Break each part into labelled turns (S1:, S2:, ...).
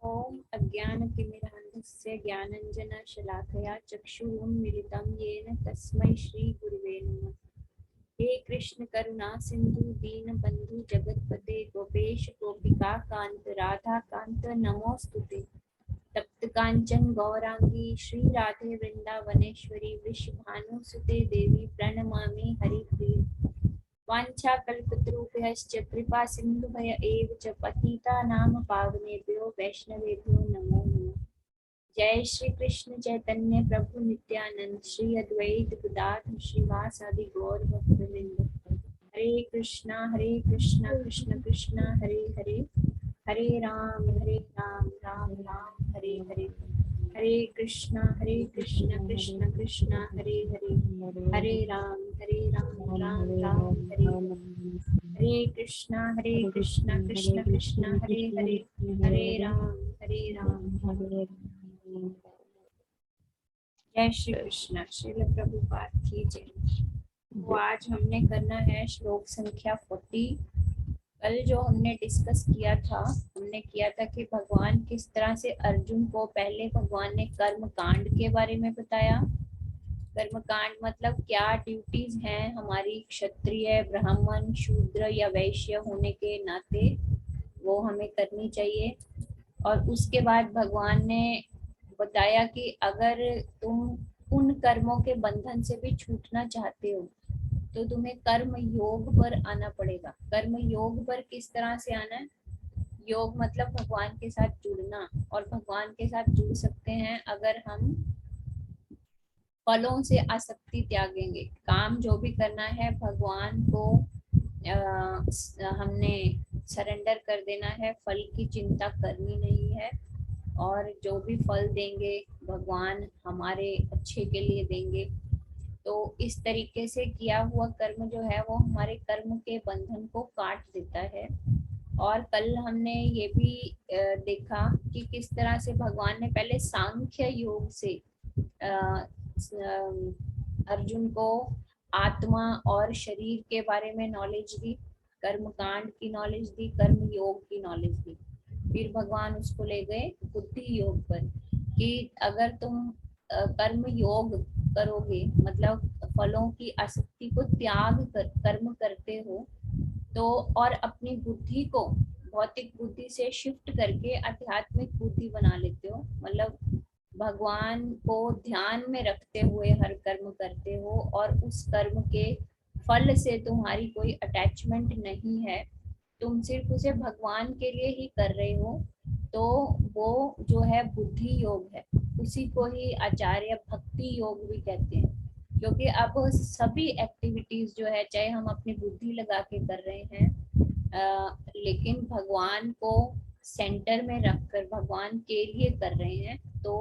S1: ओम अज्ञानतिमिरान्धस्य ज्ञानाञ्जनशलाकया चक्षुरुन्मीलितं येन तस्मै श्रीगुरुवे नमः। हे कृष्ण करुणा सिंधु दीनबंधु जगतपते गोपेश गोपिका कांत राधा कांत नमोस्तुते। तप्त कांचन गौरांगी श्री राधे वृंदावनेश्वरी वृषभानुसुते देवी प्रणमामि हरिप्रिय। वाञ्छाकल्पतरुभ्यश्च कृपा सिन्धुभय एव च पतितानां पावनेभ्यो वैष्णवेभ्यो नमो नमः। जय श्री कृष्ण चैतन्य प्रभु नित्यानंद श्री अद्वैत गदाधर श्रीवासादि गौर भक्तवृंद। हरे कृष्णा कृष्ण कृष्णा हरे हरे, हरे राम राम राम हरे हरे। हरे कृष्णा कृष्ण कृष्ण हरे हरे, हरे राम राम राम हरे हरे। हरे कृष्णा कृष्ण कृष्ण हरे हरे, हरे राम। जय श्री कृष्ण। श्रील प्रभुपाद की जय। तो आज हमने करना है श्लोक संख्या 40। कल जो हमने डिस्कस किया था, हमने किया था कि भगवान किस तरह से अर्जुन को पहले भगवान ने कर्म कांड के बारे में बताया। कर्म कांड मतलब क्या ड्यूटीज हैं हमारी क्षत्रिय ब्राह्मण शूद्र या वैश्य होने के नाते, वो हमें करनी चाहिए। और उसके बाद भगवान ने बताया कि अगर तुम उन कर्मों के बंधन से भी छूटना चाहते हो तो तुम्हें कर्म योग पर आना पड़ेगा। कर्म योग पर किस तरह से आना है? योग मतलब भगवान के साथ जुड़ना, और भगवान के साथ जुड़ सकते हैं अगर हम फलों से आसक्ति त्यागेंगे। काम जो भी करना है भगवान को हमने सरेंडर कर देना है, फल की चिंता करनी नहीं है। और जो भी फल देंगे भगवान हमारे अच्छे के लिए देंगे। तो इस तरीके से किया हुआ कर्म जो है वो हमारे कर्म के बंधन को काट देता है। और कल हमने ये भी देखा कि किस तरह से भगवान ने पहले सांख्य योग से अर्जुन को आत्मा और शरीर के बारे में नॉलेज दी, कर्म कांड की नॉलेज दी, कर्म योग की नॉलेज दी। फिर भगवान उसको ले गए बुद्धि योग पर कि अगर तुम कर्म योग करोगे मतलब फलों की आसक्ति को त्याग कर कर्म करते हो तो, और अपनी बुद्धि को भौतिक बुद्धि से शिफ्ट करके आध्यात्मिक बुद्धि बना लेते हो, मतलब भगवान को ध्यान में रखते हुए हर कर्म करते हो और उस कर्म के फल से तुम्हारी कोई अटैचमेंट नहीं है, तुम सिर्फ उसे भगवान के लिए ही कर रहे हो, तो वो जो है बुद्धि योग है। उसी को ही आचार्य भक्ति योग भी कहते हैं। क्योंकि अब सभी एक्टिविटीज जो है चाहे हम अपनी बुद्धि लगा के कर रहे हैं लेकिन भगवान को सेंटर में रखकर भगवान के लिए कर रहे हैं, तो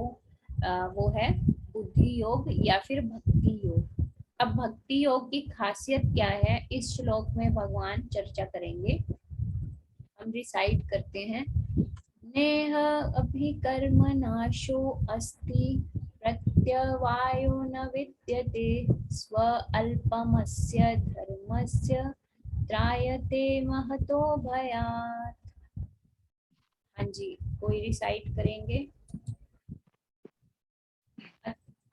S1: वो है बुद्धि योग या फिर भक्ति योग। अब भक्ति योग की खासियत क्या है इस श्लोक में भगवान चर्चा करेंगे। हम रिसाइट करते हैं। नेह अभिकर्म नाशो अस्ति प्रत्यवायो न विद्यते स्व अल्पमस्य धर्मस्य त्रायते महतो भयात्। हाँ जी, कोई रिसाइट करेंगे?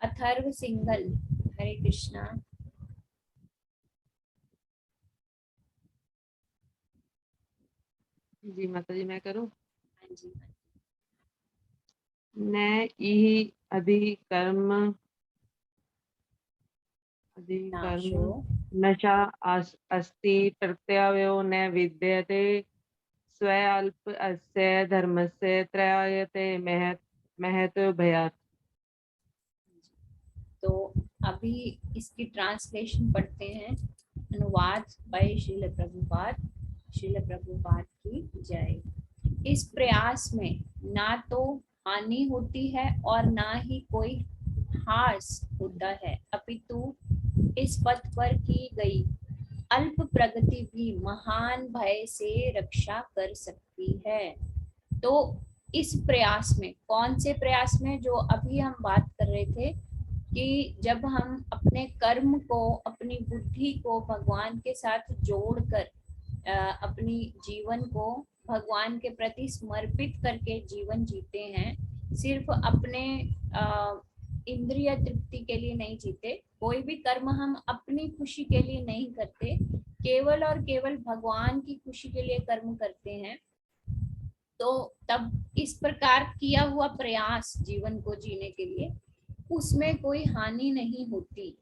S1: अथर्व सिंगल। हरे कृष्णा।
S2: जी माता जी, मैं करूं?
S1: हाँ जी।
S2: न इहि अधिकर्म
S1: नाशो
S2: नशा अस्ति प्रत्यवयो न विद्यते स्व अल्प अस्य धर्मस्य त्रायते महतो भयात्।
S1: तो अभी इसकी ट्रांसलेशन पढ़ते हैं। अनुवाद बाय श्रील प्रभुपाद की जय। इस प्रयास में ना तो हानि होती है और ना ही कोई हास होता है, अपितु इस पथ पर की गई अल्प प्रगति भी महान भय से रक्षा कर सकती है। तो इस प्रयास में, कौन से प्रयास में, जो अभी हम बात कर रहे थे कि जब हम अपने कर्म को अपनी बुद्धि को भगवान के साथ जोड़कर अपनी जीवन को भगवान के प्रति समर्पित करके जीवन जीते हैं, सिर्फ अपने इंद्रिय तृप्ति के लिए नहीं जीते, कोई भी कर्म हम अपनी खुशी के लिए नहीं करते, केवल और केवल भगवान की खुशी के लिए कर्म करते हैं, तो तब इस प्रकार किया हुआ प्रयास जीवन को जीने के लिए उसमें कोई हानि नहीं होती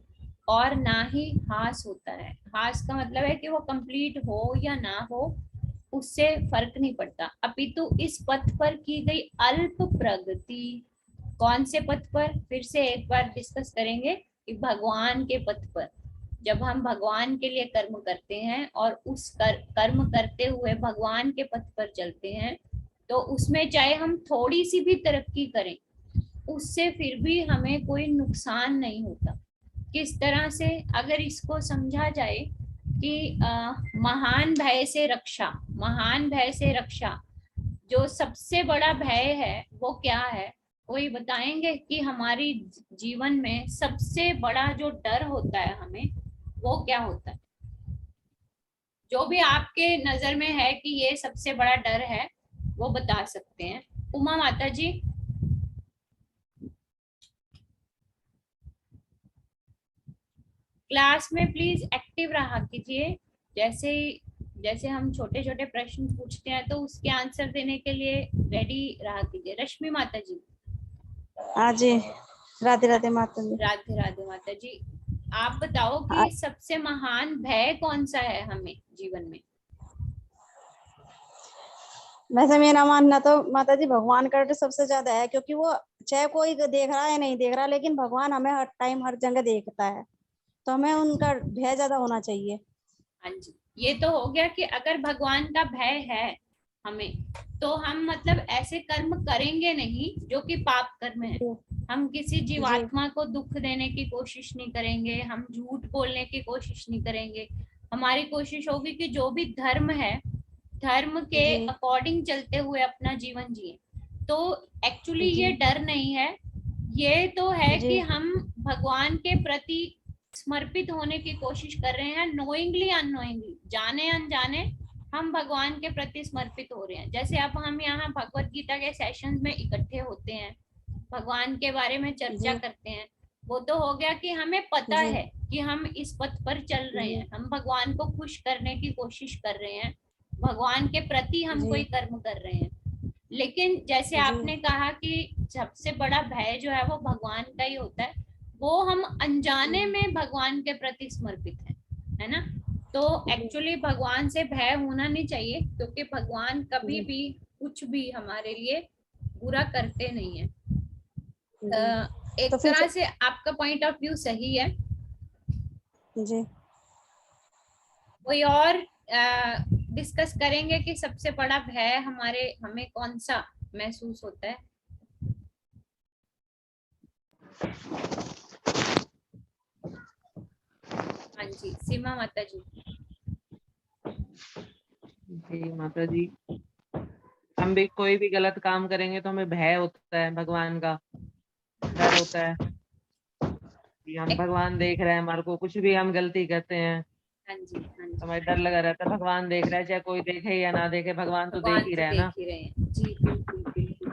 S1: और ना ही हास होता है। हास का मतलब है कि वो कंप्लीट हो या ना हो, उससे फर्क नहीं पड़ता, अपितु इस पथ पर की गई अल्प प्रगति, कौन से पथ पर, फिर से एक बार डिस्कस करेंगे कि भगवान के पथ पर। जब हम भगवान के लिए कर्म करते हैं और उस कर्म करते हुए भगवान के पथ पर चलते हैं, तो उसमें चाहे हम थोड़ी सी भी तरक्की करें, उससे फिर भी हमें कोई नुकसान नहीं होता। किस तरह से, अगर इसको समझा जाए कि महान भय से रक्षा, महान भय से रक्षा, जो सबसे बड़ा भय है वो क्या है, कोई बताएंगे कि हमारी जीवन में सबसे बड़ा जो डर होता है हमें, वो क्या होता है? जो भी आपके नजर में है कि ये सबसे बड़ा डर है, वो बता सकते हैं। उमा माता जी। क्लास में प्लीज एक्टिव रहा कीजिए, जैसे हम छोटे छोटे प्रश्न पूछते हैं तो उसके आंसर देने के लिए रेडी रहा कीजिए। रश्मि माता जी।
S3: हाँ जी, राधे राधे माता जी।
S1: राधे राधे माता जी। आप बताओ कि सबसे महान भय कौन सा है हमें जीवन में?
S3: वैसे मेरा मानना तो माता जी भगवान का डर सबसे ज्यादा है, क्योंकि वो चाहे कोई देख रहा है नहीं देख रहा, लेकिन भगवान हमें हर टाइम हर जगह देखता है, तो हमें उनका भय ज्यादा होना चाहिए।
S1: हाँ जी, ये तो हो गया कि अगर भगवान का भय है हमें, तो हम मतलब ऐसे कर्म करेंगे नहीं जो कि पाप कर्म है। हम किसी जीवात्मा को दुख देने की कोशिश नहीं करेंगे, हम झूठ बोलने की कोशिश नहीं करेंगे। हमारी कोशिश होगी कि जो भी धर्म है, धर्म के अकॉर्डिंग चलते हुए अपना जीवन जिए। तो एक्चुअली ये डर नहीं है, ये तो है कि हम भगवान के प्रति समर्पित होने की कोशिश कर रहे हैं, नोइंगली अननोइंगली, जाने अनजाने हम भगवान के प्रति समर्पित हो रहे हैं। जैसे अब हम यहाँ भगवत गीता के सेशंस में इकट्ठे होते हैं, भगवान के बारे में चर्चा करते हैं, वो तो हो गया कि हमें पता है कि हम इस पथ पर चल रहे हैं, हम भगवान को खुश करने की कोशिश कर रहे हैं, भगवान के प्रति हम कोई कर्म कर रहे हैं। लेकिन जैसे आपने कहा कि सबसे बड़ा भय जो है वो भगवान का ही होता है, वो हम अनजाने में भगवान के प्रति समर्पित है ना। तो एक्चुअली भगवान से भय होना नहीं चाहिए, क्योंकि भगवान कभी भी कुछ भी हमारे लिए बुरा करते नहीं है। एक तरह से आपका पॉइंट ऑफ व्यू सही है
S3: जी।
S1: कोई और डिस्कस करेंगे कि सबसे बड़ा भय हमें कौन सा महसूस होता है? हाँ जी, सीमा माता जी।
S2: जी माता जी, हम भी कोई भी गलत काम करेंगे तो हमें भय होता है, भगवान का डर होता है कि हम भगवान देख रहे हैं हमारे को, कुछ भी हम गलती करते हैं।
S1: हाँ जी, हाँ जी।
S2: हमें डर लगा रहता है, भगवान देख रहा है, चाहे कोई देखे या ना देखे, भगवान तो देख ही रहा है ना।
S1: जी बिल्कुल बिल्कुल।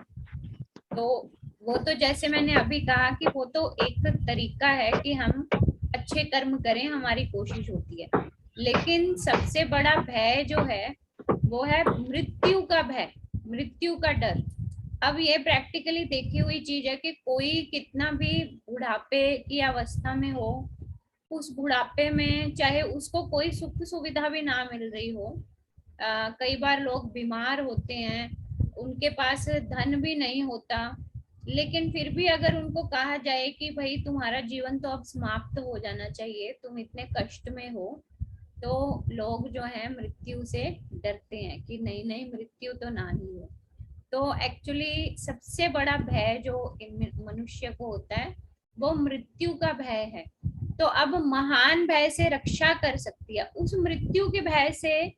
S1: तो वो तो जैसे मैंने अभी कहा कि वो तो एक तरीका है कि हम अच्छे कर्म करें, हमारी कोशिश होती है। लेकिन सबसे बड़ा भय जो है वो है मृत्यु का भय, मृत्यु का डर। अब ये प्रैक्टिकली देखी हुई चीज है कि कोई कितना भी बुढ़ापे की अवस्था में हो, उस बुढ़ापे में चाहे उसको कोई सुख सुविधा भी ना मिल रही हो, कई बार लोग बीमार होते हैं, उनके पास धन भी नहीं होता, लेकिन फिर भी अगर उनको कहा जाए कि भाई तुम्हारा जीवन तो अब समाप्त हो जाना चाहिए, तुम इतने कष्ट में हो, तो लोग जो है मृत्यु से डरते हैं कि नहीं नहीं मृत्यु तो ना ही हो। तो एक्चुअली सबसे बड़ा भय जो मनुष्य को होता है वो मृत्यु का भय है। तो अब महान भय से रक्षा कर सकती है, उस मृत्यु के भय से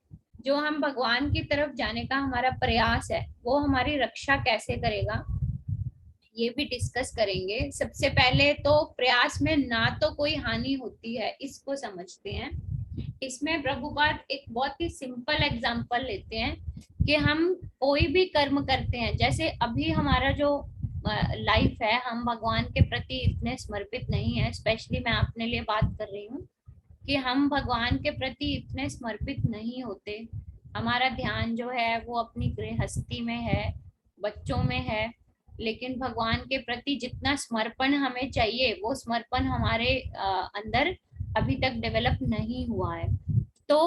S1: जो हम भगवान की तरफ जाने का हमारा प्रयास है, वो हमारी रक्षा कैसे करेगा, ये भी डिस्कस करेंगे। सबसे पहले तो प्रयास में ना तो कोई हानि होती है, इसको समझते हैं इसमें प्रभुपाद एक बहुत ही सिंपल एग्जांपल लेते हैं कि हम कोई भी कर्म करते हैं, जैसे अभी हमारा जो लाइफ है, हम भगवान के प्रति इतने समर्पित नहीं है। स्पेशली मैं अपने लिए बात कर रही हूँ कि हम भगवान के प्रति इतने समर्पित नहीं होते। हमारा ध्यान जो है वो अपनी गृहस्थी में है, बच्चों में है, लेकिन भगवान के प्रति जितना समर्पण हमें चाहिए वो समर्पण हमारे अंदर अभी तक डेवलप नहीं हुआ है। तो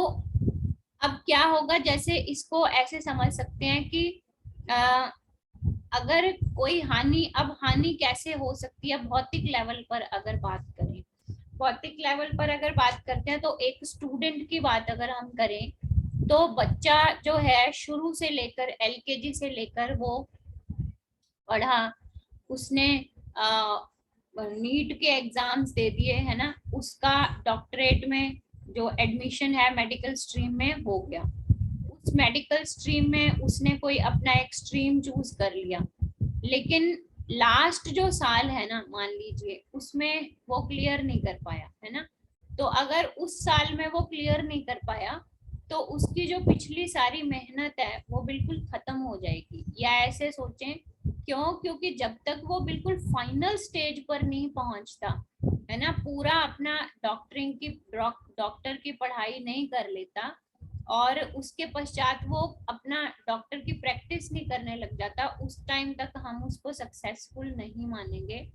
S1: अब क्या होगा, जैसे इसको ऐसे समझ सकते हैं कि अगर कोई हानि, अब हानि कैसे हो सकती है भौतिक लेवल पर अगर बात करें, भौतिक लेवल पर अगर बात करते हैं तो एक स्टूडेंट की बात अगर हम करें तो बच्चा जो है शुरू से लेकर एलकेजी से लेकर वो पढ़ा, उसने नीट के एग्जाम्स दे दिए है ना, उसका डॉक्टरेट में जो एडमिशन है मेडिकल स्ट्रीम में हो गया, उस मेडिकल स्ट्रीम में उसने कोई अपना एक स्ट्रीम चूज कर लिया, लेकिन लास्ट जो साल है ना मान लीजिए उसमें वो क्लियर नहीं कर पाया है ना, तो अगर उस साल में वो क्लियर नहीं कर पाया तो उसकी जो पिछली सारी मेहनत है वो बिल्कुल खत्म हो जाएगी। या ऐसे सोचें, क्यों? क्योंकि जब तक वो बिल्कुल फाइनल स्टेज पर नहीं पहुंचता है ना, पूरा अपना डॉक्टर की पढ़ाई नहीं कर लेता और उसके पश्चात वो अपना डॉक्टर की प्रैक्टिस नहीं करने लग जाता, उस टाइम तक हम उसको सक्सेसफुल नहीं मानेंगे।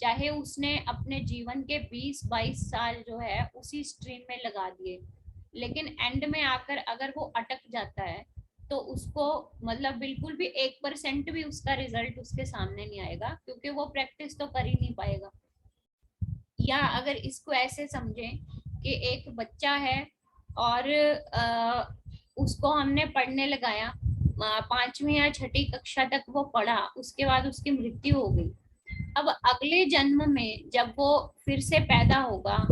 S1: चाहे उसने अपने जीवन के 20-22 साल जो है उसी स्ट्रीम में लगा दिए, लेकिन एंड में आकर अगर वो अटक जाता है तो उसको मतलब बिल्कुल भी 1% भी उसका रिजल्ट उसके सामने नहीं आएगा, क्योंकि वो प्रैक्टिस तो कर ही नहीं पाएगा। या अगर इसको ऐसे समझें कि एक बच्चा है और उसको हमने पढ़ने लगाया, 5वीं या 6ठी कक्षा तक वो पढ़ा, उसके बाद उसकी मृत्यु हो गई। अब अगले जन्म में जब वो फिर से पैदा होगा,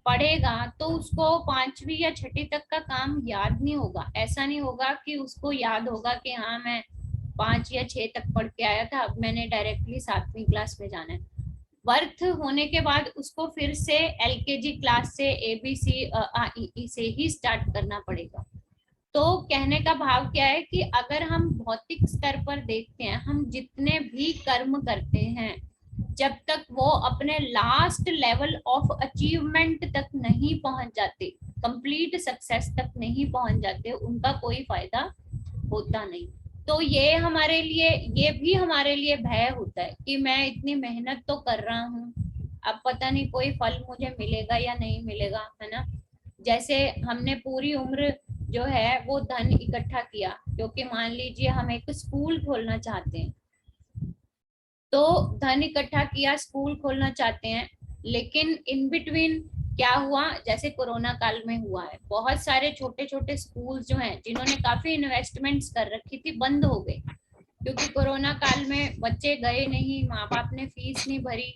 S1: पढ़ेगा, तो उसको 5वीं या 6ठी तक का काम याद नहीं होगा। ऐसा नहीं होगा कि उसको याद होगा कि हाँ मैं 5 या 6 तक पढ़ के आया था, अब मैंने डायरेक्टली 7वीं क्लास में जाना है। बर्थ होने के बाद उसको फिर से एलकेजी क्लास से ABC से ही स्टार्ट करना पड़ेगा। तो कहने का भाव क्या है कि अगर हम भौतिक स्तर पर देखते हैं, हम जितने भी कर्म करते हैं, जब तक वो अपने लास्ट लेवल ऑफ अचीवमेंट तक नहीं पहुंच जाते, कंप्लीट सक्सेस तक नहीं पहुंच जाते, उनका कोई फायदा होता नहीं। तो ये हमारे लिए, ये भी हमारे लिए भय होता है कि मैं इतनी मेहनत तो कर रहा हूँ, अब पता नहीं कोई फल मुझे मिलेगा या नहीं मिलेगा, है ना। जैसे हमने पूरी उम्र जो है वो धन इकट्ठा किया, क्योंकि मान लीजिए हम एक स्कूल खोलना चाहते हैं, तो धन इकट्ठा किया, स्कूल खोलना चाहते हैं, लेकिन इन बिटवीन क्या हुआ, जैसे कोरोना काल में हुआ है, बहुत सारे छोटे छोटे स्कूल जो हैं जिन्होंने काफी इन्वेस्टमेंट्स कर रखी थी बंद हो गए, क्योंकि कोरोना काल में बच्चे गए नहीं, माँ बाप ने फीस नहीं भरी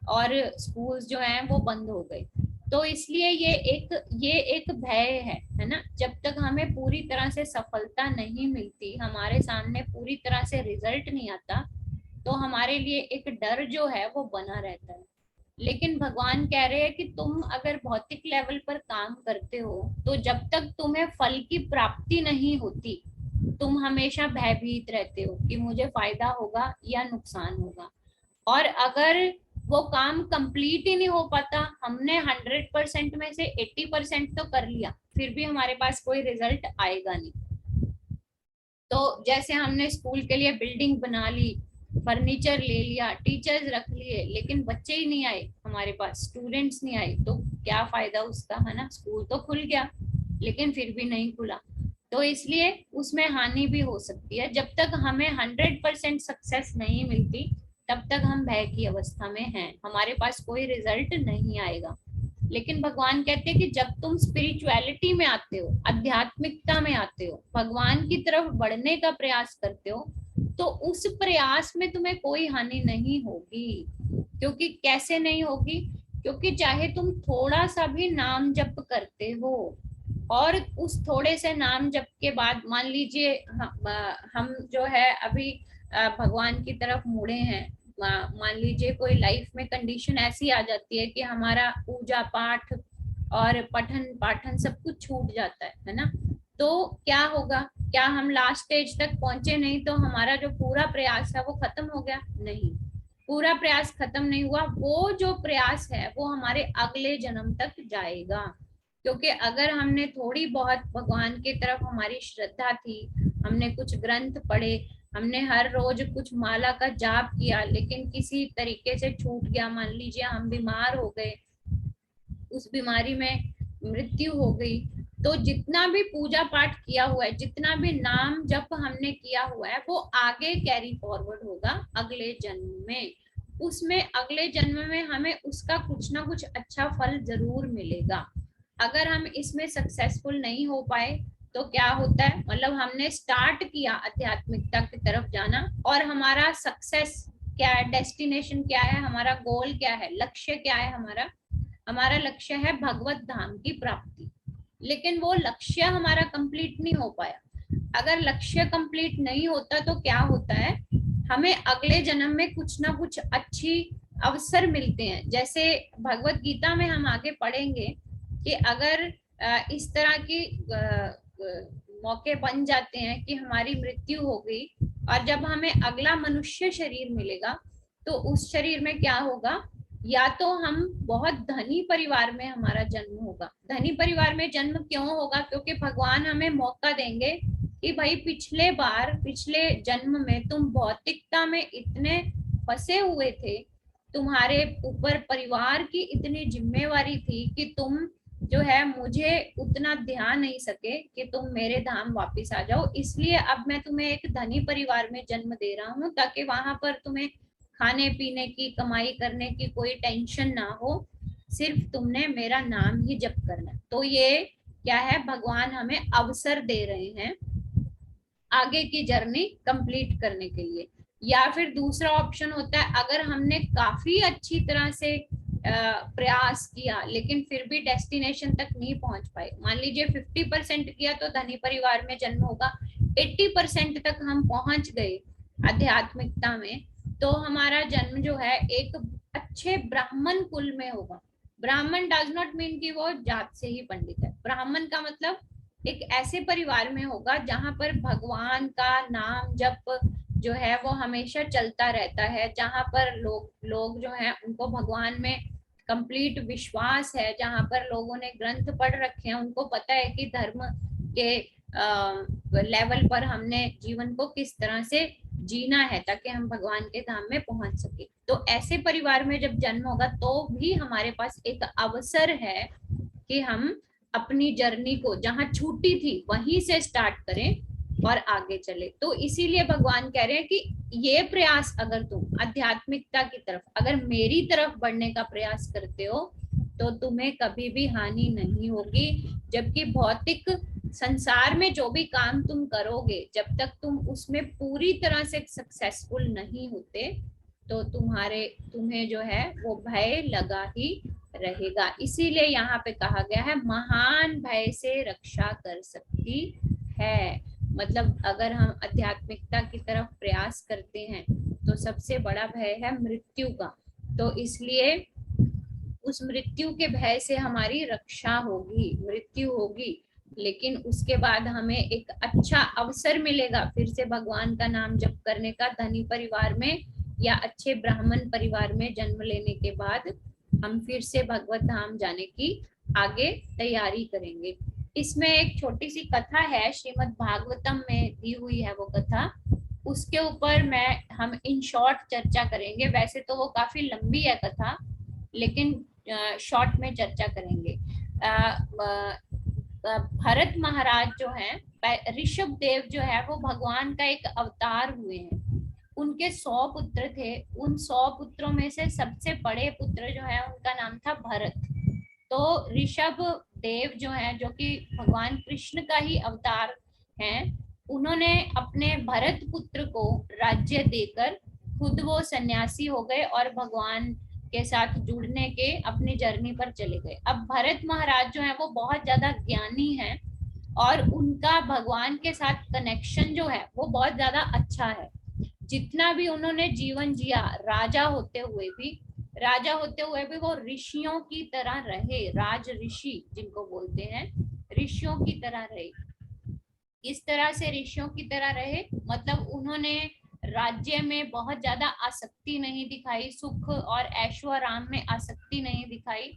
S1: और स्कूल्स जो हैं वो बंद हो गए। तो इसलिए ये एक भय है ना। जब तक हमें पूरी तरह से सफलता नहीं मिलती, हमारे सामने पूरी तरह से रिजल्ट नहीं आता, तो हमारे लिए एक डर जो है वो बना रहता है। लेकिन भगवान कह रहे हैं कि तुम अगर भौतिक लेवल पर काम करते हो तो जब तक तुम्हें फल की प्राप्ति नहीं होती, तुम हमेशा भयभीत रहते हो कि मुझे फायदा होगा या नुकसान होगा। और अगर वो काम कंप्लीट ही नहीं हो पाता, हमने 100% में से 80% तो कर लिया, फिर भी हमारे पास कोई रिजल्ट आएगा नहीं। तो जैसे हमने स्कूल के लिए बिल्डिंग बना ली, फर्नीचर ले लिया, टीचर्स रख लिए, लेकिन बच्चे ही नहीं आए हमारे पास, स्टूडेंट्स नहीं आए, तो क्या फायदा उसका, है ना। स्कूल तो खुल गया लेकिन फिर भी नहीं खुला, तो इसलिए उसमें हानि भी हो सकती है। जब तक हमें 100% सक्सेस नहीं मिलती तब तक हम भय की अवस्था में हैं, हमारे पास कोई रिजल्ट नहीं आएगा। लेकिन भगवान कहते हैं कि जब तुम स्पिरिचुअलिटी में आते हो, आध्यात्मिकता में आते हो, भगवान की तरफ बढ़ने का प्रयास करते हो, तो उस प्रयास में तुम्हें कोई हानि नहीं होगी। क्योंकि कैसे नहीं होगी? क्योंकि चाहे तुम थोड़ा सा भी नाम जप करते हो और उस थोड़े से नाम जप के बाद मान लीजिए हम जो है अभी भगवान की तरफ मुड़े हैं, मान लीजिए कोई लाइफ में कंडीशन ऐसी आ जाती है कि हमारा पूजा पाठ और पठन पाठन सब कुछ छूट जाता है ना, तो क्या होगा, क्या हम लास्ट स्टेज तक पहुंचे नहीं तो हमारा जो पूरा प्रयास है वो खत्म हो गया? नहीं, पूरा प्रयास खत्म नहीं हुआ। वो जो प्रयास है वो हमारे अगले जन्म तक जाएगा, क्योंकि अगर हमने थोड़ी बहुत भगवान की तरफ हमारी श्रद्धा थी, हमने कुछ ग्रंथ पढ़े, हमने हर रोज कुछ माला का जाप किया, लेकिन किसी तरीके से छूट गया, मान लीजिए हम बीमार हो गए, उस बीमारी में मृत्यु हो गई, तो जितना भी पूजा पाठ किया हुआ है, जितना भी नाम जप हमने किया हुआ है, वो आगे कैरी फॉरवर्ड होगा अगले जन्म में। उसमें अगले जन्म में हमें उसका कुछ ना कुछ अच्छा फल जरूर मिलेगा। अगर हम इसमें सक्सेसफुल नहीं हो पाए तो क्या होता है, मतलब हमने स्टार्ट किया आध्यात्मिकता की तरफ जाना, और हमारा सक्सेस क्या है, डेस्टिनेशन क्या है, हमारा गोल क्या है, लक्ष्य क्या है, हमारा लक्ष्य है भगवत धाम की प्राप्ति, लेकिन वो लक्ष्य हमारा कंप्लीट नहीं हो पाया। अगर लक्ष्य कंप्लीट नहीं होता तो क्या होता है, हमें अगले जन्म में कुछ ना कुछ अच्छी अवसर मिलते हैं। जैसे भगवत गीता में हम आगे पढ़ेंगे कि अगर इस तरह की मौके बन जाते हैं कि हमारी मृत्यु हो गई और जब हमें अगला मनुष्य शरीर मिलेगा, तो उस शरीर में क्या होगा, या तो हम बहुत धनी परिवार में हमारा जन्म होगा। धनी परिवार में जन्म क्यों होगा? क्योंकि भगवान हमें मौका देंगे कि भाई पिछले जन्म में तुम भौतिकता में इतने फंसे हुए थे, तुम्हारे ऊपर परिवार की इतनी जिम्मेवारी थी कि तुम जो है मुझे उतना ध्यान नहीं सके कि तुम मेरे धाम वापस आ जाओ, इसलिए अब मैं तुम्हें एक धनी परिवार में जन्म दे रहा हूँ, ताकि वहां पर तुम्हें खाने पीने की, कमाई करने की कोई टेंशन ना हो, सिर्फ तुमने मेरा नाम ही जप करना है। तो ये क्या है, भगवान हमें अवसर दे रहे हैं आगे की जर्नी कंप्लीट करने के लिए। या फिर दूसरा ऑप्शन होता है, अगर हमने काफी अच्छी तरह से प्रयास किया लेकिन फिर भी डेस्टिनेशन तक नहीं पहुंच पाए, मान लीजिए 50% किया तो धनी परिवार में जन्म होगा, 80% तक हम पहुंच गए आध्यात्मिकता में, तो हमारा जन्म जो है एक अच्छे ब्राह्मण कुल में होगा। ब्राह्मण डज नॉट मीन कि वो जात से ही पंडित है, ब्राह्मण का मतलब एक ऐसे परिवार में होगा जहां पर भगवान का नाम जप जो है वो हमेशा चलता रहता है, जहां पर लोग जो है उनको भगवान में कंप्लीट विश्वास है, जहां पर लोगों ने ग्रंथ पढ़ रखे हैं, उनको पता है कि धर्म के लेवल पर हमने जीवन को किस तरह से जीना है ताकि हम भगवान के धाम में पहुंच सके। तो ऐसे परिवार में जब जन्म होगा तो भी हमारे पास एक अवसर है कि हम अपनी जर्नी को जहां छूटी थी वहीं से स्टार्ट करें और आगे चले। तो इसीलिए भगवान कह रहे हैं कि ये प्रयास अगर तुम आध्यात्मिकता की तरफ, अगर मेरी तरफ बढ़ने का प्रयास करते हो तो तुम्हें कभी भी हानि नहीं होगी, जबकि भौतिक संसार में जो भी काम तुम करोगे जब तक तुम उसमें पूरी तरह से सक्सेसफुल नहीं होते तो तुम्हें जो है वो भय लगा ही रहेगा। इसीलिए यहाँ पे कहा गया है महान भय से रक्षा कर सकती है। मतलब अगर हम आध्यात्मिकता की तरफ प्रयास करते हैं तो सबसे बड़ा भय है मृत्यु का, तो इसलिए उस मृत्यु के भय से हमारी रक्षा होगी। मृत्यु होगी लेकिन उसके बाद हमें एक अच्छा अवसर मिलेगा फिर से भगवान का नाम जप करने का, धनी परिवार में या अच्छे ब्राह्मण परिवार में जन्म लेने के बाद हम फिर से भगवत धाम जाने की आगे तैयारी करेंगे। इसमें एक छोटी सी कथा है, श्रीमद् भागवतम में दी हुई है वो कथा, उसके ऊपर हम इन शॉर्ट चर्चा करेंगे। वैसे तो वो काफी लंबी है कथा, लेकिन शॉर्ट में चर्चा करेंगे। भरत महाराज जो हैं, ऋषभ देव जो है वो भगवान का एक अवतार हुए हैं। उनके 100 पुत्र थे, उन 100 पुत्रों में से सबसे बड़े पुत्र जो है उनका नाम था भरत। तो ऋषभ देव जो है, जो कि भगवान कृष्ण का ही अवतार हैं, उन्होंने अपने भरत पुत्र को राज्य देकर खुद वो सन्यासी हो गए और भगवान के साथ जुड़ने के अपनी जर्नी पर चले गए। अब भरत महाराज जो है वो बहुत ज्यादा ज्ञानी हैं और उनका भगवान के साथ कनेक्शन जो है वो बहुत ज्यादा अच्छा है। जितना भी उन्होंने जीवन जिया राजा होते हुए भी, राजा होते हुए भी वो ऋषियों की तरह रहे, राज ऋषि जिनको बोलते हैं, ऋषियों की तरह रहे। इस तरह से ऋषियों की तरह रहे मतलब उन्होंने राज्य में बहुत ज्यादा आसक्ति नहीं दिखाई, सुख और ऐशो आराम में आसक्ति नहीं दिखाई।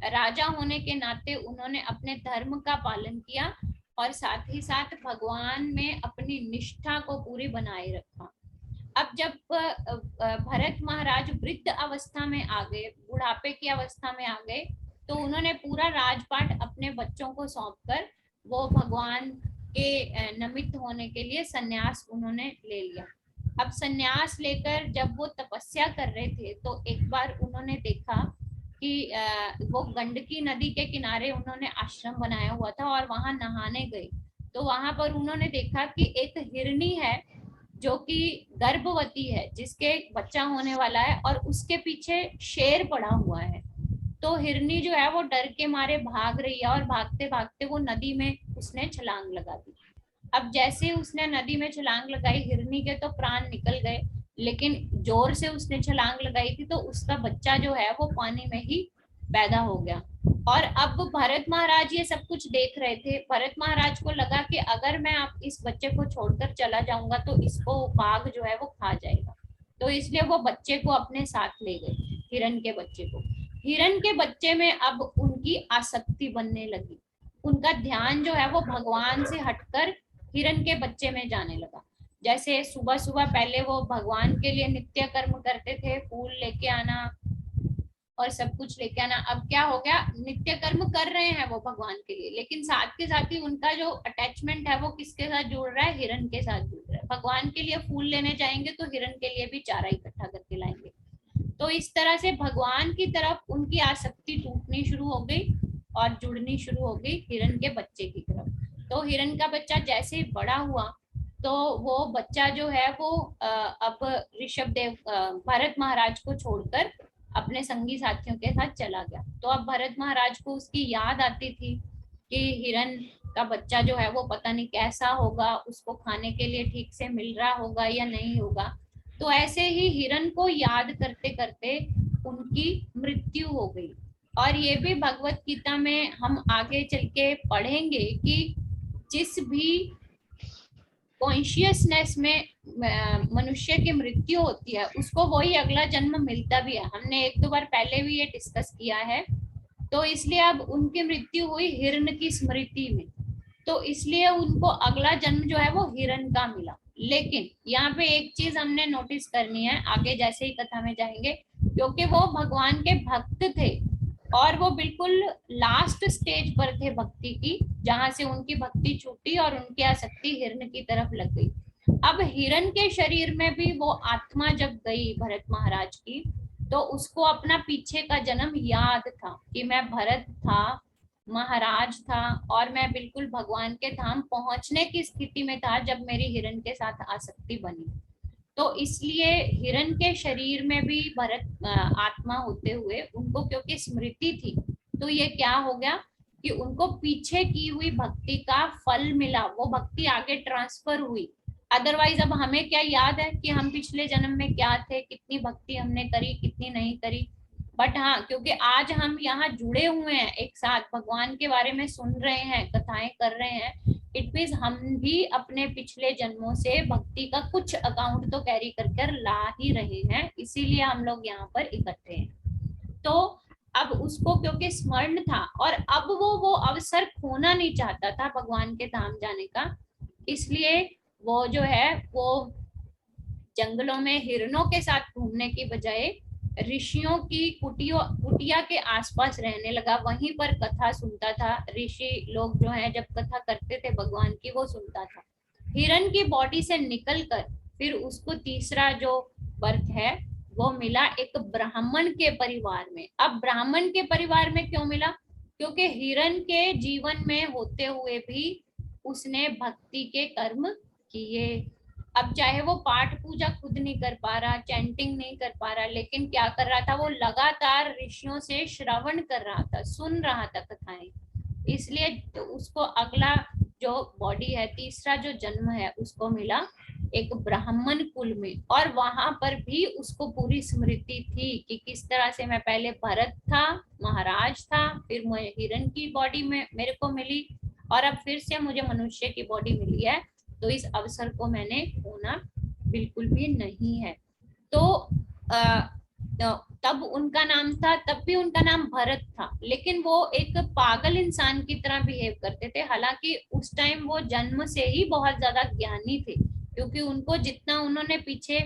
S1: राजा होने के नाते उन्होंने अपने धर्म का पालन किया और साथ ही साथ भगवान में अपनी निष्ठा को पूरी बनाए रखा। अब जब भरत महाराज वृद्ध अवस्था में आ गए, बुढ़ापे की अवस्था में आ गए, तो उन्होंने पूरा राजपाट अपने बच्चों को सौंपकर वो भगवान के नमित होने के लिए सन्यास उन्होंने ले लिया। अब सन्यास लेकर जब वो तपस्या कर रहे थे तो एक बार उन्होंने देखा कि वो गंडकी नदी के किनारे उन्होंने आश्रम बनाया हुआ था और वहां नहाने गए। तो वहां पर उन्होंने देखा कि एक हिरनी है जो कि गर्भवती है, जिसके बच्चा होने वाला है, और उसके पीछे शेर पड़ा हुआ है। तो हिरनी जो है वो डर के मारे भाग रही है और भागते भागते वो नदी में उसने छलांग लगा दी। अब जैसे उसने नदी में छलांग लगाई, हिरनी के तो प्राण निकल गए, लेकिन जोर से उसने छलांग लगाई थी तो उसका बच्चा जो है वो पानी में ही पैदा हो गया। और अब भरत महाराज ये सब कुछ देख रहे थे। भरत महाराज को लगा कि अगर मैं आप इस बच्चे को छोड़कर चला जाऊंगा तो इसको बाघ जो है वो खा जाएगा, तो इसलिए वो बच्चे को अपने साथ ले गए, हिरण के बच्चे को। हिरण के बच्चे में अब उनकी आसक्ति बनने लगी, उनका ध्यान जो है वो भगवान से हटकर हिरण के बच्चे में जाने लगा। जैसे सुबह सुबह पहले वो भगवान के लिए नित्य कर्म करते थे, फूल लेके आना और सब कुछ लेके आना। अब क्या हो गया, नित्य कर्म कर रहे हैं वो भगवान के लिए, लेकिन साथ के साथ ही उनका जो अटैचमेंट है वो किसके साथ जुड़ रहा है, हिरण के साथ जुड़ रहा है। भगवान के लिए फूल लेने जाएंगे तो हिरण के लिए भी चारा इकट्ठा करके लाएंगे। तो इस तरह से भगवान की तरफ उनकी आसक्ति टूटनी शुरू हो गई और जुड़नी शुरू हो गई हिरण के बच्चे की तरफ। तो हिरण का बच्चा जैसे ही बड़ा हुआ तो वो बच्चा जो है वो अब ऋषभ देव भरत महाराज को छोड़कर अपने संगी साथियों के साथ चला गया। तो अब भरत महाराज को उसकी याद आती थी कि हिरण का बच्चा जो है वो पता नहीं कैसा होगा, उसको खाने के लिए ठीक से मिल रहा होगा या नहीं होगा। तो ऐसे ही हिरण को याद करते करते उनकी मृत्यु हो गई। और ये भी भगवत गीता में हम आगे चल के पढ़ेंगे कि जिस भी कॉन्शियसनेस में मनुष्य की मृत्यु होती है उसको वही अगला जन्म मिलता भी है। हमने एक दो बार पहले भी ये डिस्कस किया है। तो इसलिए अब उनकी मृत्यु हुई हिरण की स्मृति में, तो इसलिए उनको अगला जन्म जो है वो हिरण का मिला। लेकिन यहाँ पे एक चीज हमने नोटिस करनी है आगे जैसे ही कथा में जाएंगे, क्योंकि वो भगवान के भक्त थे और वो बिल्कुल लास्ट स्टेज पर थे भक्ति की, जहां से उनकी भक्ति छूटी और उनकी आसक्ति हिरण की तरफ लग गई। अब हिरण के शरीर में भी वो आत्मा जब गई भरत महाराज की, तो उसको अपना पीछे का जन्म याद था कि मैं भरत था, महाराज था, और मैं बिल्कुल भगवान के धाम पहुंचने की स्थिति में था जब मेरी हिरण के साथ आसक्ति बनी। तो इसलिए हिरण के शरीर में भी भरत आत्मा होते हुए उनको क्योंकि स्मृति थी, तो ये क्या हो गया कि उनको पीछे की हुई भक्ति का फल मिला, वो भक्ति आगे ट्रांसफर हुई। अदरवाइज अब हमें क्या याद है कि हम पिछले जन्म में क्या थे, कितनी भक्ति हमने करी, कितनी नहीं करी। बट हाँ, क्योंकि आज हम यहाँ जुड़े हुए हैं, एक साथ भगवान के बारे में सुन रहे हैं, कथाएं कर रहे हैं, इट मीन्स हम भी अपने पिछले जन्मों से भक्ति का कुछ अकाउंट तो कैरी कर कर ला ही रहे हैं, इसीलिए हम लोग यहाँ पर इकट्ठे हैं। तो अब उसको क्योंकि स्मरण था और अब वो अवसर खोना नहीं चाहता था भगवान के धाम जाने का, इसलिए वो जो है वो जंगलों में हिरणों के साथ घूमने की बजाय ऋषियों की कुटिया के आसपास रहने लगा, वहीं पर कथा सुनता था। ऋषि लोग जो हैं जब कथा करते थे भगवान की वो सुनता था। हिरण की बॉडी से निकलकर फिर उसको तीसरा जो बर्थ है वो मिला एक ब्राह्मण के परिवार में। अब ब्राह्मण के परिवार में क्यों मिला, क्योंकि हिरण के जीवन में होते हुए भी उसने भक्ति के कर्म किए। अब चाहे वो पाठ पूजा खुद नहीं कर पा रहा, चैंटिंग नहीं कर पा रहा, लेकिन क्या कर रहा था, वो लगातार ऋषियों से श्रवण कर रहा था, सुन रहा था कथाएं, इसलिए तो उसको अगला जो बॉडी है, तीसरा जो जन्म है उसको मिला एक ब्राह्मण कुल में, और वहां पर भी उसको पूरी स्मृति थी कि किस तरह से मैं पहले भरत था, महाराज था, फिर मुझे हिरण की बॉडी में मेरे को मिली, और अब फिर से मुझे मनुष्य की बॉडी मिली है, तो इस अवसर को मैंने खोना बिल्कुल भी नहीं है। तो तब उनका नाम था, तब भी उनका नाम भरत था, लेकिन वो एक पागल इंसान की तरह बिहेव करते थे। हालांकि उस टाइम वो जन्म से ही बहुत ज्यादा ज्ञानी थे, क्योंकि उनको जितना उन्होंने पीछे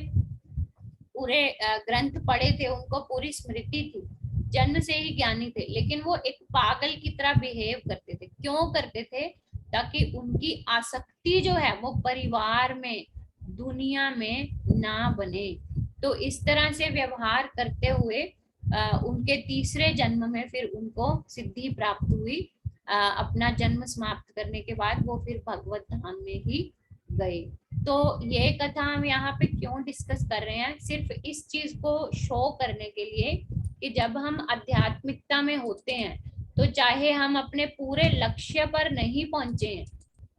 S1: पूरे ग्रंथ पढ़े थे, उनको पूरी स्मृति थी, जन्म से ही ज्ञानी थे, लेकिन वो एक पागल की तरह बिहेव करते थे। क्यों करते थे? ताकि उनकी आसक्ति जो है वो परिवार में, दुनिया में ना बने। तो इस तरह से व्यवहार करते हुए उनके तीसरे जन्म में फिर उनको सिद्धि प्राप्त हुई। अपना जन्म समाप्त करने के बाद वो फिर भगवत धाम में ही गए। तो ये कथा हम यहाँ पे क्यों डिस्कस कर रहे हैं? सिर्फ इस चीज को शो करने के लिए कि जब हम आध्यात्मिकता में होते हैं, तो चाहे हम अपने पूरे लक्ष्य पर नहीं पहुंचे हैं,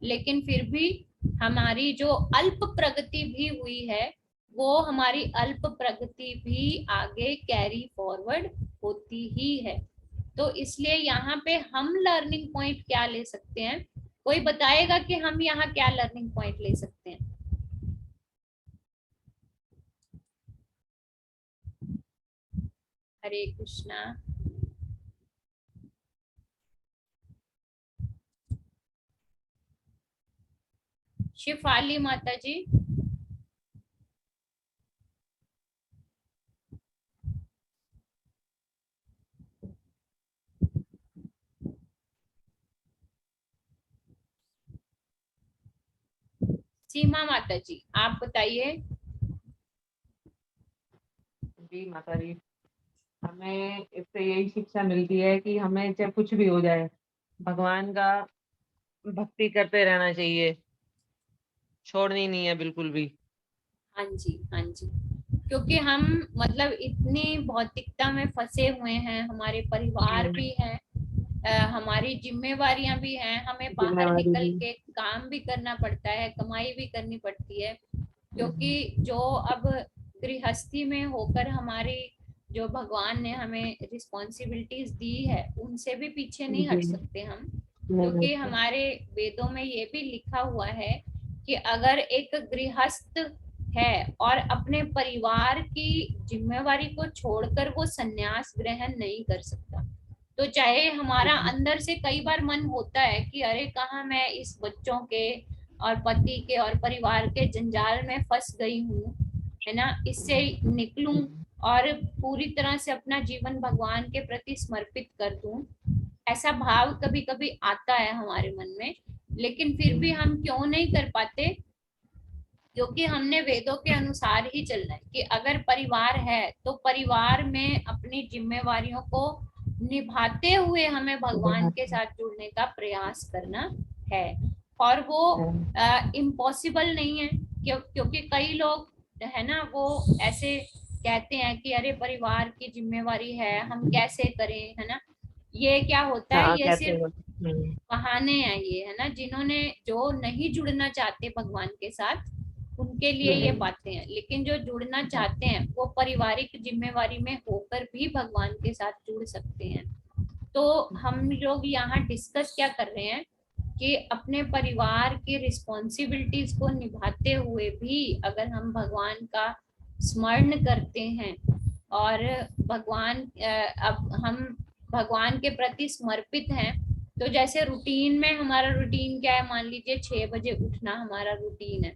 S1: लेकिन फिर भी हमारी जो अल्प प्रगति भी हुई है, वो हमारी अल्प प्रगति भी आगे कैरी फॉरवर्ड होती ही है। तो इसलिए यहाँ पे हम लर्निंग पॉइंट क्या ले सकते हैं? कोई बताएगा कि हम यहाँ क्या लर्निंग पॉइंट ले सकते हैं? हरे कृष्णा। शिफाली माता जी। सीमा माता जी, आप बताइए।
S2: जी माता जी, हमें इससे यही शिक्षा मिलती है कि हमें चाहे कुछ भी हो जाए, भगवान का भक्ति करते रहना चाहिए, छोड़नी नहीं है बिल्कुल भी।
S1: हाँ जी, हाँ जी, क्योंकि हम मतलब इतनी भौतिकता में फंसे हुए हैं, हमारे परिवार भी हैं, हमारी जिम्मेवारियां भी हैं, हमें बाहर
S2: जिम्मेवारी
S1: निकल
S2: भी।
S1: के काम भी करना पड़ता है, कमाई भी करनी पड़ती है, क्योंकि जो अब गृहस्थी में होकर हमारी जो भगवान ने हमें रिस्पॉन्सिबिलिटीज दी है, उनसे भी पीछे नहीं हट
S2: जी
S1: सकते हम।
S2: नहीं
S1: क्योंकि
S2: होता।
S1: हमारे वेदों में ये भी लिखा हुआ है कि अगर एक गृहस्थ है और अपने परिवार की जिम्मेवारी को छोड़कर वो संन्यास ग्रहण नहीं कर सकता, तो चाहे हमारा अंदर से कई बार मन होता है कि अरे कहाँ मैं इस बच्चों के और पति के और परिवार के जंजाल में फंस गई हूँ, है ना, इससे निकलूं और पूरी तरह से अपना जीवन भगवान के प्रति समर्पित कर दूं, ऐसा भाव कभी कभी आता है हमारे मन में। लेकिन फिर भी हम क्यों नहीं कर पाते? क्योंकि हमने वेदों के अनुसार ही चलना है कि अगर परिवार है तो परिवार में अपनी जिम्मेवारियों को निभाते हुए हमें भगवान के साथ जुड़ने का प्रयास करना है। और वो इम्पॉसिबल नहीं है, क्योंकि कई लोग है ना, वो ऐसे कहते हैं कि अरे परिवार की जिम्मेवारी है, हम कैसे करें, है ना। ये क्या होता है?
S2: हाँ
S1: ये
S2: कहते
S1: सिर्फ
S2: हो।
S1: बहाने हैं, ये है ना, जिन्होंने जो नहीं जुड़ना चाहते भगवान के साथ, उनके लिए ये बातें हैं। लेकिन जो जुड़ना चाहते हैं वो पारिवारिक जिम्मेवारी में होकर भी भगवान के साथ जुड़ सकते हैं। तो हम लोग यहाँ डिस्कस क्या कर रहे हैं कि अपने परिवार की रिस्पॉन्सिबिलिटीज को निभाते हुए भी अगर हम भगवान का स्मरण करते हैं और भगवान अब हम भगवान के प्रति समर्पित हैं, तो जैसे रूटीन में हमारा रूटीन क्या है, मान लीजिए 6 बजे उठना हमारा रूटीन है,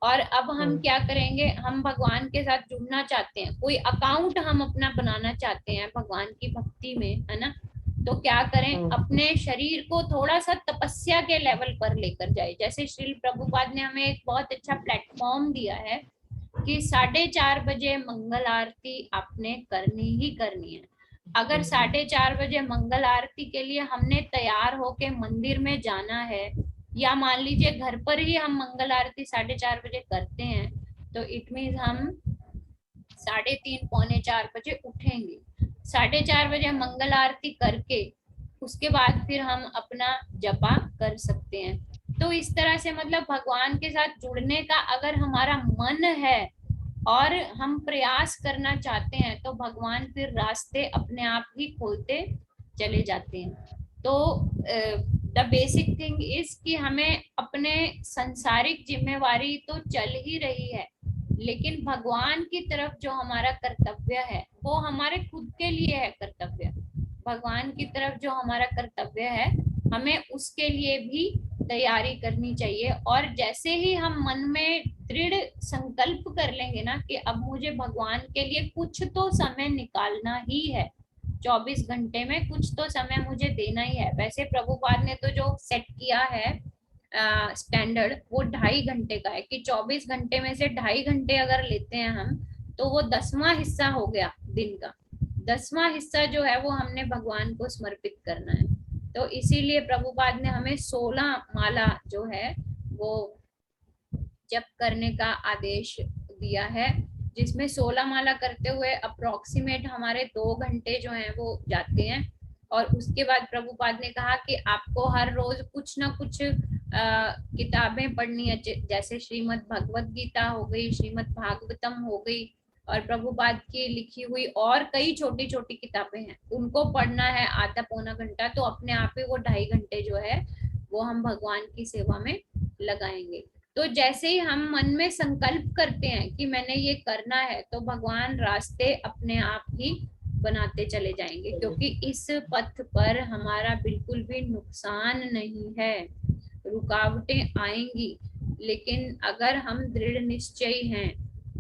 S1: और अब हम क्या करेंगे, हम भगवान के साथ जुड़ना चाहते हैं, कोई अकाउंट हम अपना बनाना चाहते हैं भगवान की भक्ति में, है ना, तो क्या करें, अपने शरीर को थोड़ा सा तपस्या के लेवल पर लेकर जाए। जैसे श्री प्रभुपाद ने हमें एक बहुत अच्छा प्लेटफॉर्म दिया है कि 4:30 बजे मंगल आरती आपने करनी ही करनी है। अगर 4:30 बजे मंगल आरती के लिए हमने तैयार होके मंदिर में जाना है, या मान लीजिए घर पर ही हम मंगल आरती 4:30 बजे करते हैं, तो इट मीन हम 3:30 पौने 4 बजे उठेंगे, 4:30 बजे मंगल आरती करके उसके बाद फिर हम अपना जपा कर सकते हैं। तो इस तरह से मतलब भगवान के साथ जुड़ने का अगर हमारा मन है और हम प्रयास करना चाहते हैं तो भगवान फिर रास्ते अपने आप ही खोलते चले जाते हैं। तो द बेसिक थिंग इज कि हमें अपने सांसारिक जिम्मेवारी तो चल ही रही है, लेकिन भगवान की तरफ जो हमारा कर्तव्य है वो हमारे खुद के लिए है कर्तव्य। भगवान की तरफ जो हमारा कर्तव्य है हमें उसके लिए भी तैयारी करनी चाहिए। और जैसे ही हम मन में दृढ़ संकल्प कर लेंगे ना कि अब मुझे भगवान के लिए कुछ तो समय निकालना ही है, 24 घंटे में कुछ तो समय मुझे देना ही है। वैसे प्रभुपाद ने तो जो सेट किया है स्टैंडर्ड वो 2.5 घंटे का है कि 24 घंटे में से 2.5 घंटे अगर लेते हैं हम तो वो 10वां हिस्सा हो गया दिन का। 10वां हिस्सा जो है वो हमने भगवान को समर्पित करना है। तो इसीलिए प्रभुपाद ने हमें 16 माला जो है वो जप करने का आदेश दिया है, जिसमें 16 माला करते हुए अप्रोक्सीमेट हमारे 2 घंटे जो हैं वो जाते हैं। और उसके बाद प्रभुपाद ने कहा कि आपको हर रोज कुछ ना कुछ किताबें पढ़नी है, जैसे श्रीमद् भगवत गीता हो गई, श्रीमद् भागवतम हो गई, और प्रभुपाद की लिखी हुई और कई छोटी छोटी किताबें हैं, उनको पढ़ना है आधा पौना घंटा। तो अपने आप ही वो 2.5 घंटे जो है वो हम भगवान की सेवा में लगाएंगे। तो जैसे ही हम मन में संकल्प करते हैं कि मैंने ये करना है तो भगवान रास्ते अपने आप ही बनाते चले जाएंगे, क्योंकि इस पथ पर हमारा बिल्कुल भी नुकसान नहीं है। रुकावटें आएंगी, लेकिन अगर हम दृढ़ निश्चयी हैं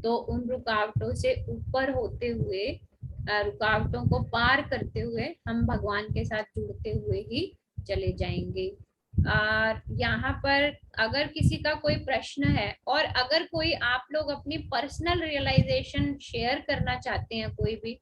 S1: तो उन रुकावटों से ऊपर होते हुए, रुकावटों को पार करते हुए हम भगवान के साथ जुड़ते हुए ही चले जाएंगे। यहाँ पर अगर किसी का कोई प्रश्न है, और अगर कोई आप लोग अपनी पर्सनल रियलाइजेशन शेयर करना चाहते हैं, कोई भी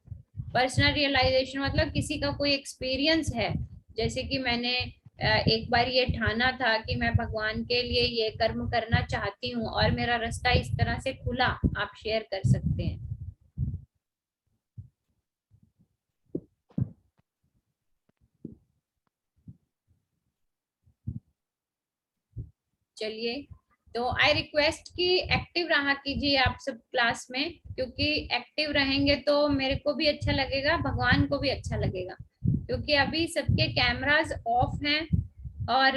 S1: पर्सनल रियलाइजेशन मतलब किसी का कोई एक्सपीरियंस है, जैसे कि मैंने एक बार ये ठाना था कि मैं भगवान के लिए ये कर्म करना चाहती हूँ और मेरा रास्ता इस तरह से खुला, आप शेयर कर सकते हैं। चलिए, तो आई रिक्वेस्ट कि एक्टिव रहा कीजिए आप सब क्लास में, क्योंकि एक्टिव रहेंगे तो मेरे को भी अच्छा लगेगा, भगवान को भी अच्छा लगेगा। क्योंकि अभी सबके कैमरास ऑफ हैं और